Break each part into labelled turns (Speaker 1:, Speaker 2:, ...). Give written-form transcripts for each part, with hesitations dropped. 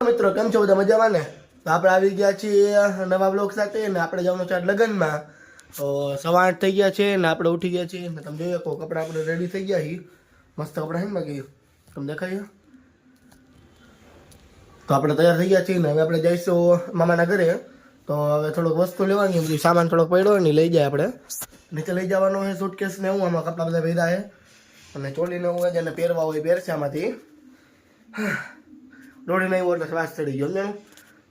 Speaker 1: મિત્રો કેમ છો બધા મજામાં ને? તો આપણે આવી ગયા છીએ નવા બ્લોગ સાથે ને આપણે જવાનું છે લગ્નમાં. તો 8:15 થઈ ગયા છે ને આપણે ઉઠી ગયા છીએ ને તમે જોઈ શકો કપડાં આપણે રેડી થઈ ગયા છીએ. મસ્ત કપડાં છે ને બાકી તમને દેખાય. તો આપણે તૈયાર થઈ ગયા છીએ ને હવે આપણે જઈશું મામાના ઘરે. તો હવે થોડોક વસ્તુ લેવાની બધી સામાન થોડોક પડ્યો હોય ને લઈ જાય આપણે નીચે લઈ જવાનો છે. સુટકેસ ને હું આમાં કપડાં બધા ભર્યા છે અને ચોલીને હું જેને પહેરવા હોય પહેરશે આમાંથી. દોડી નહીં હોય એટલે શ્વાસ ચડી ગયો એમ.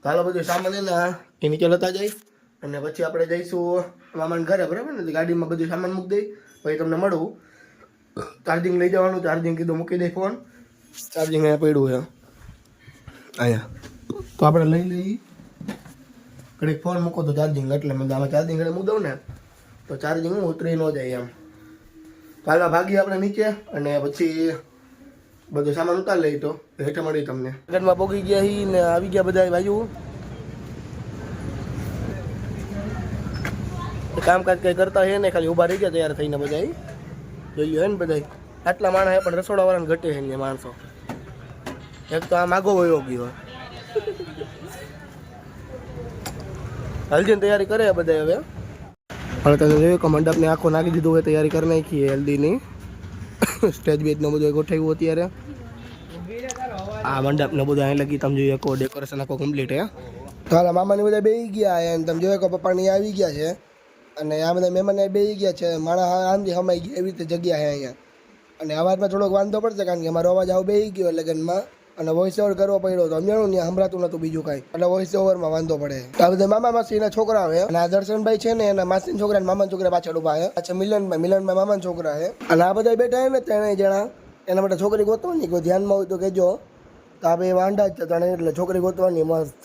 Speaker 1: તો હાલો બધું સામાન છે ને એ નીચે લેતા જાય અને પછી આપણે જઈશું મામાના ઘરે બરાબર ને. ગાડીમાં બધું સામાન મૂકી દઈ પછી તમને મળું. ચાર્જિંગ લઈ જવાનું. ચાર્જિંગ કીધું મૂકી દઈ ફોન. ચાર્જિંગ અહીંયા પડ્યું છે અહીંયા. તો આપણે લઈ લઈ ઘડીક ફોન મૂકો તો ચાર્જિંગ એટલે મેં આમાં ચાર્જિંગ ઘરે મૂકી દઉં ને તો ચાર્જિંગ ઉતરી ન જાય એમ. કાલમાં ભાગીએ આપણે નીચે અને પછી બધું સામાન ઉતાર લઈ તો હેઠે મળી તમને. ઘરમાં પોગી ગયા હી ને આવી ગયા બધા બાજુ. કામકાજ કઈ કરતા છે ને ખાલી ઊભા રહી ગયા તૈયાર થઈને બધા જોઈએ હે ને બધા. આટલા માણસ હે પણ રસોડાવાળાને ઘટે છે ને માણસો. એક તો આમ આગો વયો ગયો. હલ્દીની તૈયારી કરે બધા હવે. હવે તમે જોયું કે મંડપને આખો નાખી દીધું હોય તૈયારી કરી નાખી હલ્દીની. સ્ટેજ બેજ નો બધું ગોઠવ્યું અત્યારે. આ મંડપ ને બધું અહીં લગી તમે જોઈએ કો ડેકોરેશન આખો કમ્પ્લીટ હે. તો હાલ મામાની બધા બેસી ગયા અને તમે જોયો કે પપ્પાની આવી ગયા છે અને આ બધા મહેમાન બેસી ગયા છે. માણસ આમથી હમાઈ ગયા એવી રીતે જગ્યા છે અહીંયા. અને અવાજમાં થોડોક વાંધો પડશે કારણ કે અમારો અવાજ આવો બેસી ગયો લગ્નમાં અને વોઇસ ઓવર કરવો પડ્યો તો સમજાણું ત્યાં સંભળાતું નતું બીજું કાંઈ એટલે વોઇસ ઓવરમાં વાંધો પડે. તો આ બધા મામા માસીના છોકરા આવે અને આ દર્શનભાઈ છે ને એના માસીના છોકરા ને મામાના છોકરા પાછળ ઉભા છે. અચ્છા મિલનભાઈ મામાના છોકરા છે અને આ બધા બેઠા છે ને 3 જણા. એના માટે છોકરી ગોતવાની કોઈ ધ્યાનમાં હોય તો કહેજો. તો આ બે વાંડા જ છે 3 એટલે છોકરી ગોતવાની મસ્ત.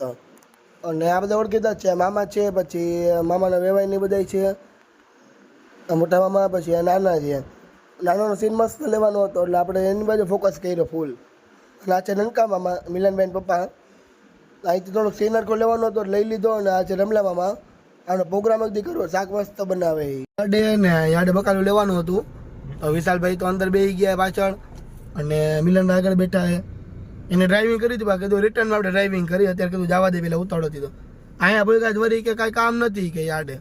Speaker 1: અને આ બધા ઓળખીતા જ છે. મામા છે પછી મામાના વેવાઈની બધા છે મોટા મામા પછી આ નાના છે. નાનાનો સીન મસ્ત લેવાનો હતો એટલે આપણે એની બાજુ ફોકસ કર્યો ફૂલ. અને આ છે નનકા મામા મિલનભાઈ પપ્પા. અહીંથી થોડોક સીનરકો લેવાનો હતો લઈ લીધો. અને આ છે રમલા મામા. આનો પ્રોગ્રામ એકદી કરવો શાક મસ્ત બનાવે. યાડે ને યાડે બકાલું લેવાનું હતું તો વિશાલભાઈ તો અંદર બેસી ગયા પાછળ અને મિલનભાઈ આગળ બેઠા છે. એને ડ્રાઇવિંગ કરી હતી બાકી કીધું રિટર્નમાં આપણે ડ્રાઇવિંગ કરી. અત્યારે કીધું જવા દે પેલા ઉતાવળ હતી તો અહીંયા ભેગા જ વળી કે કાંઈ કામ નથી કે યાડે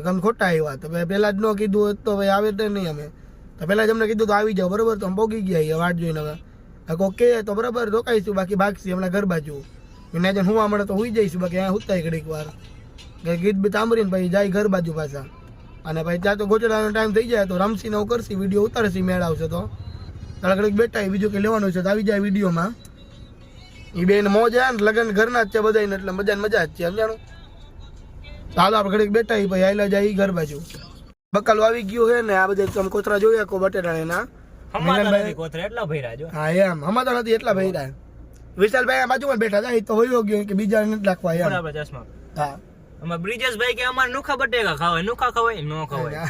Speaker 1: કામ ખોટા આવ્યા. તો ભાઈ પહેલાં જ ન કીધું તો ભાઈ આવે તો નહીં અમે તો પહેલાં જ અમને કીધું તો આવી જાઓ બરાબર. તો અમે પોગી ગયા વાટ જોઈને. હવે કોઈ કે તો બરાબર રોકાઈશું બાકી ભાગશું હમણાં ઘર બાજુ. એને જેને હુવા મળે તો હુઈ જઈશું બાકી અહીંયા હુતાય ઘડીક વાર ગીત બી સાંભળીને પછી જાય ઘર બાજુ પાછા. અને ભાઈ ત્યાં તો ગોચડાનો ટાઈમ થઈ જાય તો રમશીને હું કરશી વિડીયો ઉતારશી મેળ આવશે તો તારા ઘડીક બેઠા બીજું કંઈ લેવાનું છે તો આવી જાય વિડીયોમાં. એ બેન મોજ આવે ને લગ્ન ઘરના જ છે બધાને એટલે મજા જ છે સમજાણું. ચાલો આપણે ઘડીક બેઠા પછી આયલા જાય ઘર બાજુ. બકાલો આવી ગયું છે ને આ બધા કોતરા જોયા કો બટેટા એના. હા એમ હમાતા નથી એટલા ભર્યા. વિશાલભાઈ બાજુમાં બેઠા હતા તો હોય ગયો કે બીજા નથી રાખવા એમ. હા
Speaker 2: બ્રિજેશભાઈ કે અમારે નુખા બટેકા ખાવાય નુખા ખવાય ન ખવાય.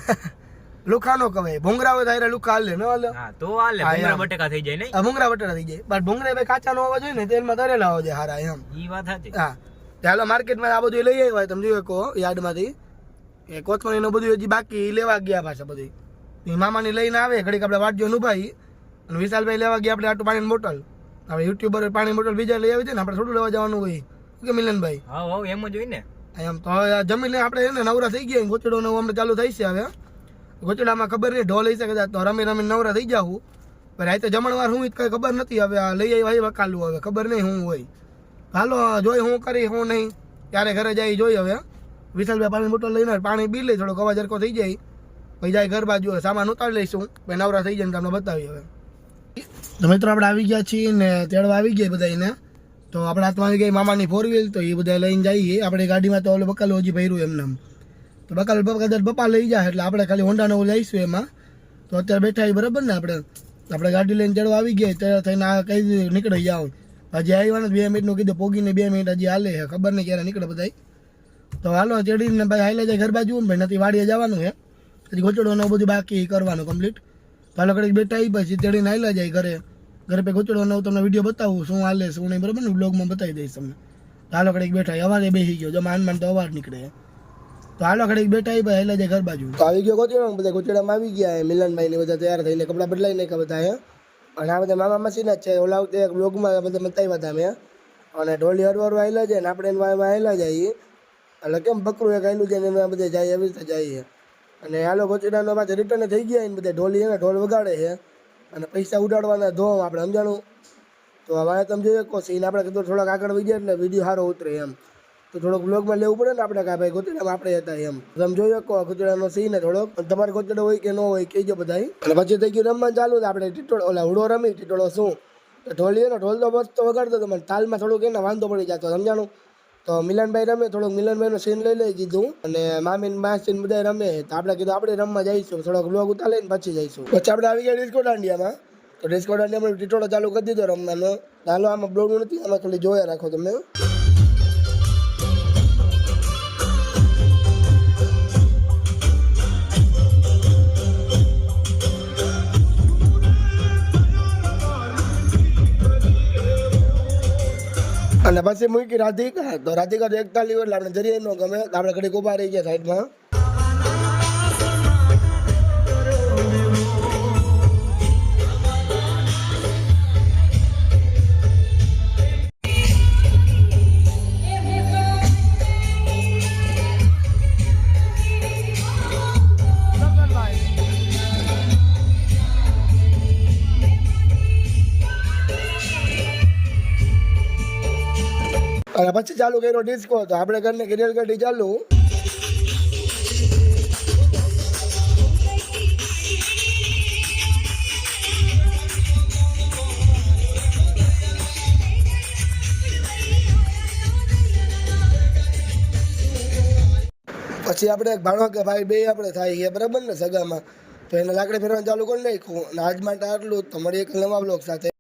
Speaker 1: લુખા નો કવાય ભૂંગરા હોય તો લુખા હાલે ન હાલે.
Speaker 2: હા તો હાલે ભૂંગરા બટેકા થઈ જાય ને.
Speaker 1: ભૂંગરા બટેકા થઈ જાય પણ ભૂંગરા ભાઈ કાચા નો હોવા જોઈએ ને તેલમાં તરેલા હોવા જોઈએ હારા એમ.
Speaker 2: ઈ વાત હતી.
Speaker 1: હા ચાલો માર્કેટમાં આ બધું લઈ આવ્યા તમે જોયો કો યાર્ડમાંથી એ કોથમરી નું બધું હજી બાકી લેવા ગયા પાછા બધી. મામાની લઈને આવે ઘડીક આપણે વાટ જોઈને ઉભાઈ અને વિશાલભાઈ લેવા ગયા આપણે આટલું પાણીની બોટલ. હવે યુટ્યુબર પાણી બોટલ બીજા લઈ આવી છે ને આપણે થોડું લેવા જવાનું હોય કે મિલનભાઈ.
Speaker 2: હા એમ જ હોય ને
Speaker 1: એમ તો જમીને આપણે નવરા થઈ ગયા. ગોચડો નવું અમને ચાલુ થઈ છે હવે. ગોચડામાં ખબર નહીં ઢોલ લઈ શકે તો રમી નવરા થઈ જાવું પણ આ તો જમણવાર હું કઈ ખબર નથી. હવે આ લઈ આવી વકાલું હવે ખબર નહીં શું હોય. હાલો જોઈ હું કરી હું નહીં ત્યારે ઘરે જાય જોઈ. હવે વિશાલભાઈ પાણી બોટલ લઈને પાણી પી લઈ થોડોક અવાજ હરકો થઈ જાય પછી જાય ઘર બાજુ સામાન ઉતારી લઈશું પછી નવરા થઈ જાય ને તમને બતાવી. હવે તો મિત્રો આપણે આવી ગયા છીએ ને તેડવા આવી ગયા બધાને. તો આપણે હાથમાં આવી ગઈ મામાની 4 વ્હીલ તો એ બધા લઈને જઈએ. આપણે ગાડીમાં તો ઓલું બકાલું હજી ભર્યું એમને તો બકાલું કદાચ પપ્પા લઈ જાય એટલે આપણે ખાલી હોન્ડાનો લઈશું એમાં. તો અત્યારે બેઠા બરાબર ને આપણે ગાડી લઈને ચડવા આવી ગયા ત્યારે થઈને આ કઈ નીકળી જાવ. હજી આવ્યા 2 મિનિટનું કીધું પોગીને 2 મિનિટ હજી હાલે ખબર નહીં ક્યારે નીકળે બધા. તો હાલો ચડીને ભાઈ હાલે જાય ઘર બાજુ ભાઈ નથી વાડીએ જવાનું છે હજી ગોચડોને બધું બાકી કરવાનું કમ્પ્લીટ. તો હાલો ઘડીક બેઠા આવી પછી ચડીને હાલા જાય ઘરે પછી ગોચડોને તમને વિડીયો બતાવું શું હાલે શું નહીં બરાબર ને બ્લોગમાં બતાવી દઈશ તમને. તો હાલો ઘડીક બેઠા અવાજે બેસી ગયો જો માન તો અવાજ નીકળે. તો હાલો ઘડીક બેઠા આવી ભાઈ હાલા જાય ઘર બાજુ. તો આવી ગયો ગોચડો બધા ગોચડામાં આવી ગયા મિલનભાઈ ને બધા તૈયાર થઈને કપડાં બદલાઈ નાખ્યા બધા. અને આ બધા મામા માસીના જ છે. ઓલા વખતે બ્લોગમાં બધા બતાવ્યા હતા અમે અને ઢોલી હરવારું આવેલા છે ને આપણે એમાં આવેલા જઈએ એટલે કેમ બકરું એક આવેલું છે ને એમાં બધે જઈએ એવી રીતે જઈએ અને આ લોકો ગોચડાનો પાછા રિટર્ન થઈ ગયા ને બધા ઢોલી છે ને ઢોલ વગાડે છે અને પૈસા ઉડાડવાના ધોમ આપણે સમજાણું તો હવે તમે જોઈએ કહો સીન આપણે કીધું થોડાક આગળ વહી જાય એટલે વિડીયો સારો ઉતરે એમ તો થોડોક બ્લોગમાં લેવું પડે ને આપણે કાંઈ ભાઈ ગોચડામાં આપણે હતા એમ તમે જોઈ શકો ગોચડાનો સીન ને થોડોક તમારે ગોચડો હોય કે ન હોય કહેજો બધા અને પછી થઈ ગયું રમવાનું ચાલુ આપણે ટીટોળો ઓલા હુડો રમી ટીટોળો શું તો ઢોલી ને ઢોલ તો મસ્ત વગાડતો હતો મને તાલમાં થોડુંક એને વાંધો પડી જતો સમજાણું તો મિલનભાઈ રમે થોડુંક મિલનભાઈનો સીન લઈ કીધું અને મામી માસીન બધા રમે તો આપણે કીધું આપણે રમવા જઈશું થોડોક બ્લોગ ઉતારે ને પછી જઈશું પછી આપણે આવી ગયા ડિસ્કો દાંડિયામાં તો ડિસ્કો દાંડિયામાં ટીટોળો ચાલુ કરી દીધો રમવાનો ચાલો આમાં બ્લોગ નથી આમાં ખાલી જોયા રાખો તમે અને પછી મૂકી રાધિકા તો રાધિકા તો એકતા લીધો એટલે આપણે જરીએ ન ગમે તો આપણે ઘડીક ઉભા રહી ગયા સાઈડમાં અને પછી ચાલુ કર્યો ડિસ્કો તો આપણે ઘરને રેલ ગાડી ચાલુ પછી આપણે એક ભાણો કે ભાઈ બે આપણે થાય બરાબર ને સગામાં તો એને લાકડી ફેરવાનું ચાલુ કરી નાખ્યું અને આજ માટે આટલું તો મળીએ એક નવા બ્લોગ સાથે